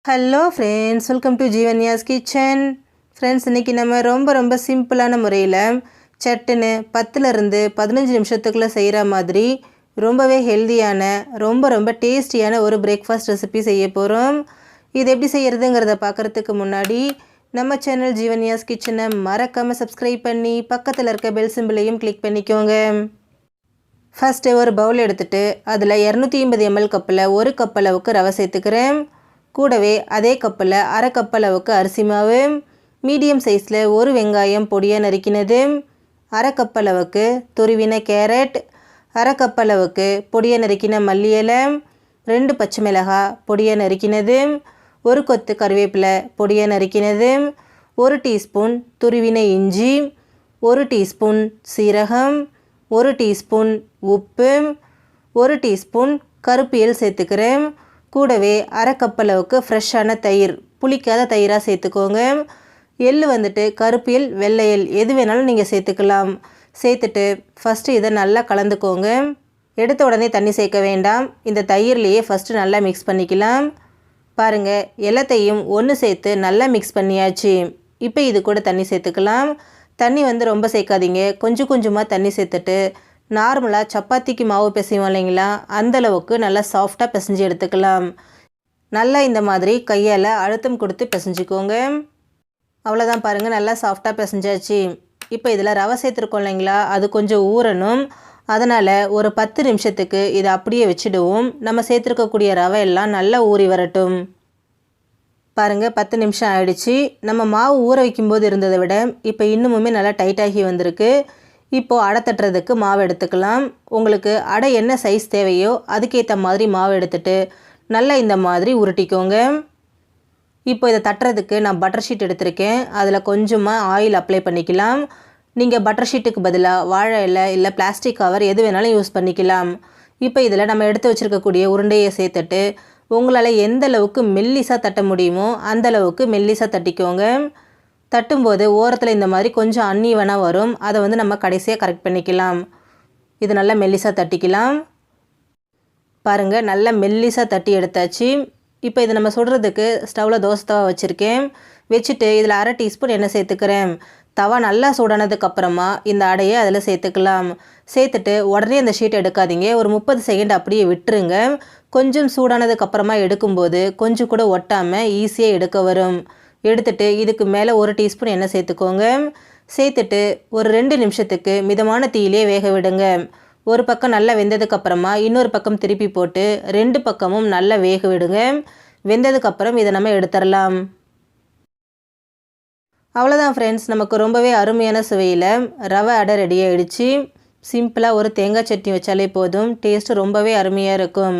Hello friends, welcome to Jeevanya's kitchen. Friends, இன்றைக்கி நம்ம ரொம்ப சிம்பிளான முறையில் சட்டுன்னு 10லேருந்து 15 நிமிஷத்துக்குள்ளே செய்கிற மாதிரி ரொம்பவே ஹெல்தியான ரொம்ப டேஸ்டியான ஒரு பிரேக்ஃபாஸ்ட் ரெசிபி செய்ய போகிறோம். இது எப்படி செய்கிறதுங்கிறத பார்க்குறதுக்கு முன்னாடி நம்ம சேனல் ஜீவன்யாஸ் கிச்சனை மறக்காமல் சப்ஸ்கிரைப் பண்ணி பக்கத்தில் இருக்க பெல் சிம்பிளையும் கிளிக் பண்ணிக்கோங்க. ஃபஸ்ட்டு ஒரு பவுல் எடுத்துகிட்டு அதில் 250 ml கப்பில் 1 கப் அளவுக்கு ரவை சேர்த்துக்கிறேன். கூடவே அதே கப்பில் அரை கப் அளவுக்கு அரிசி மாவு, மீடியம் சைஸில் ஒரு வெங்காயம் பொடியாக நறுக்கினது, அரை கப் அளவுக்கு துருவின கேரட், அரை கப் அளவுக்கு பொடியாக நறுக்கின மல்லி இலை, 2 பச்சை மிளகாய் பொடியாக நறுக்கினது, ஒரு கொத்து கருவேப்பிலை பொடியாக நறுக்கினது, 1 டீஸ்பூன் துருவின இஞ்சி, 1 டீஸ்பூன் சீரகம், 1 டீஸ்பூன் உப்பு, 1 டீஸ்பூன் கருப்பு எள் சேர்த்துக்கிறேன். கூடவே அரை கப் அளவுக்கு ஃப்ரெஷ்ஷான தயிர், புளிக்காத தயிராக சேர்த்துக்கோங்க. எள் வந்துட்டு கருப்பு எள், வெள்ளை எள் எது வேணாலும் நீங்கள் சேர்த்துக்கலாம். சேர்த்துட்டு ஃபஸ்ட்டு இதை நல்லா கலந்துக்கோங்க. எடுத்த உடனே தண்ணி சேர்க்க வேண்டாம். இந்த தயிர்லேயே ஃபஸ்ட்டு நல்லா மிக்ஸ் பண்ணிக்கலாம். பாருங்கள், எல்லாத்தையும் ஒன்று சேர்த்து நல்லா மிக்ஸ் பண்ணியாச்சு. இப்போ இது கூட தண்ணி சேர்த்துக்கலாம். தண்ணி ரொம்ப சேர்க்காதீங்க. கொஞ்சமாக தண்ணி சேர்த்துட்டு நார்மலாக சப்பாத்திக்கு மாவு பிசைவோம் இல்லைங்களா, அந்தளவுக்கு நல்லா சாஃப்டாக பிசைஞ்சு எடுத்துக்கலாம். நல்லா இந்த மாதிரி கையால் அழுத்தம் கொடுத்து பிசைஞ்சிக்கோங்க. அவ்வளோதான், பாருங்கள், நல்லா சாஃப்டாக பிசைஞ்சாச்சு. இப்போ இதில் ரவை சேர்த்துருக்கோம் இல்லைங்களா, அது கொஞ்சம் ஊறணும். அதனால் ஒரு 10 நிமிஷத்துக்கு இதை அப்படியே வச்சுடுவோம். நம்ம சேர்த்துருக்கக்கூடிய ரவை எல்லாம் நல்லா ஊறி வரட்டும். பாருங்கள், 10 நிமிஷம் ஆயிடுச்சு. நம்ம மாவு ஊற வைக்கும்போது இருந்ததை விட இப்போ இன்னுமுமே நல்லா டைட்டாகி வந்திருக்கு. இப்போது அடை தட்டுறதுக்கு மாவு எடுத்துக்கலாம். உங்களுக்கு அடை என்ன சைஸ் தேவையோ அதுக்கேற்ற மாதிரி மாவு எடுத்துட்டு நல்லா இந்த மாதிரி உருட்டிக்கோங்க. இப்போ இதை தட்டுறதுக்கு நான் பட்டர் ஷீட் எடுத்திருக்கேன். அதில் கொஞ்சமாக ஆயில் அப்ளை பண்ணிக்கலாம். நீங்கள் பட்டர் ஷீட்டுக்கு பதிலாக வாழை இலை இல்லை பிளாஸ்டிக் கவர் எது வேணாலும் யூஸ் பண்ணிக்கலாம். இப்போ இதில் நம்ம எடுத்து வச்சுருக்கக்கூடிய உருண்டையை சேர்த்துட்டு உங்களால் எந்த அளவுக்கு மெல்லிசாக தட்ட முடியுமோ அந்தளவுக்கு மெல்லிசாக தட்டிக்கோங்க. தட்டும்போது ஓரத்தில் இந்த மாதிரி கொஞ்சம் அன்னீவனாக வரும். அதை நம்ம கடைசியாக கரெக்ட் பண்ணிக்கலாம். இது நல்லா மெல்லிசாக தட்டிக்கலாம். பாருங்கள், நல்லா மெல்லிசாக தட்டி எடுத்தாச்சு. இப்போ இதை நம்ம சுடுறதுக்கு ஸ்டவ்வில் தோசை தவா வச்சுருக்கேன். வச்சுட்டு இதில் அரை டீஸ்பூன் எண்ணெய் சேர்த்துக்கிறேன். தவா நல்லா சூடானதுக்கப்புறமா இந்த அடையை அதில் சேர்த்துக்கலாம். சேர்த்துட்டு உடனே அந்த ஷீட் எடுக்காதீங்க. ஒரு 30 செகண்ட் அப்படியே விட்டுருங்க. கொஞ்சம் சூடானதுக்கப்புறமா எடுக்கும்போது கொஞ்சம் கூட ஒட்டாமல் ஈஸியாக எடுக்க வரும். எடுத்துட்டு இதுக்கு மேலே 1 டீஸ்பூன் எண்ணெய் சேர்த்துக்கோங்க. சேர்த்துட்டு ஒரு 2 நிமிஷத்துக்கு மிதமான தீயிலே வேக விடுங்க. ஒரு பக்கம் நல்லா வெந்ததுக்கப்புறமா இன்னொரு பக்கம் திருப்பி போட்டு 2 பக்கமும் நல்லா வேக விடுங்க. வெந்ததுக்கப்புறம் இதை நம்ம எடுத்துடலாம். அவ்வளோதான் ஃப்ரெண்ட்ஸ், நமக்கு ரொம்பவே அருமையான சுவையில் ரவை அடை ரெடி ஆகிடுச்சு. சிம்பிளாக ஒரு தேங்காய் சட்னி வச்சாலே போதும். டேஸ்ட்டு ரொம்பவே அருமையாக இருக்கும்.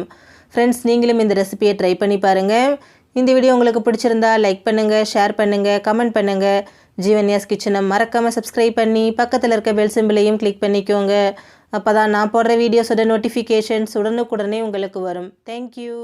ஃப்ரெண்ட்ஸ், நீங்களும் இந்த ரெசிபியை ட்ரை பண்ணி பாருங்கள். இந்த வீடியோ உங்களுக்கு பிடிச்சிருந்தா லைக் பண்ணுங்கள், ஷேர் பண்ணுங்கள், கமெண்ட் பண்ணுங்கள். ஜீவன்யாஸ் கிச்சனை மறக்காமல் சப்ஸ்கிரைப் பண்ணி பக்கத்தில் இருக்க பெல் சிம்பிளையும் கிளிக் பண்ணிக்கோங்க. அப்போ தான் நான் போடுற வீடியோஸோட நோட்டிஃபிகேஷன்ஸ் உடனுக்குடனே உங்களுக்கு வரும். தேங்க்யூ.